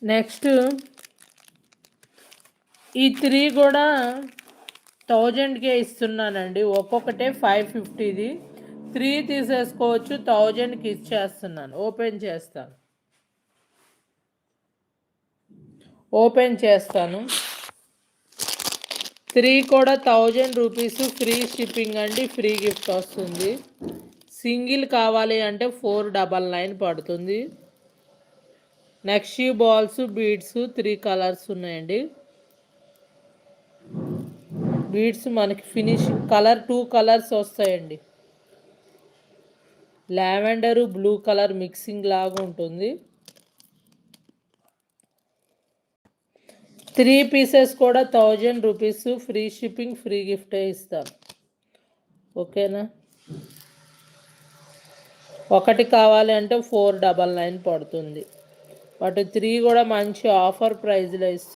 Next ఈ 3 కూడా 1000కే ఇస్తున్నానండి. ఒక్కొక్కటే 550ది. 3 తీసేసుకోవచ్చు. 1000కి ఇచ్చేస్తున్నాను. ఓపెన్ చేస్తాను. 3 కూడా 1000 రూపీస్ ఫ్రీ షిప్పింగ్ అండి. ఫ్రీ గిఫ్ట్ వస్తుంది. సింగిల్ కావాలి అంటే 499 పడుతుంది. నెక్స్ట్ బాల్స్ బీడ్స్ 3 కలర్స్ ఉన్నాయండి. బీడ్స్ మనకి ఫినిషింగ్ కలర్ 2 కలర్స్ వస్తాయండి. లావెండరు బ్లూ కలర్ మిక్సింగ్ లాగా ఉంటుంది. 3 పీసెస్ కూడా 1000 రూపీస్ ఫ్రీ షిప్పింగ్ ఫ్రీ గిఫ్టే ఇస్తాను. ఓకేనా? ఒకటి కావాలి అంటే 499 పడుతుంది. బట్ 3 కూడా మంచి ఆఫర్ ప్రైస్లో ఇస్తాను.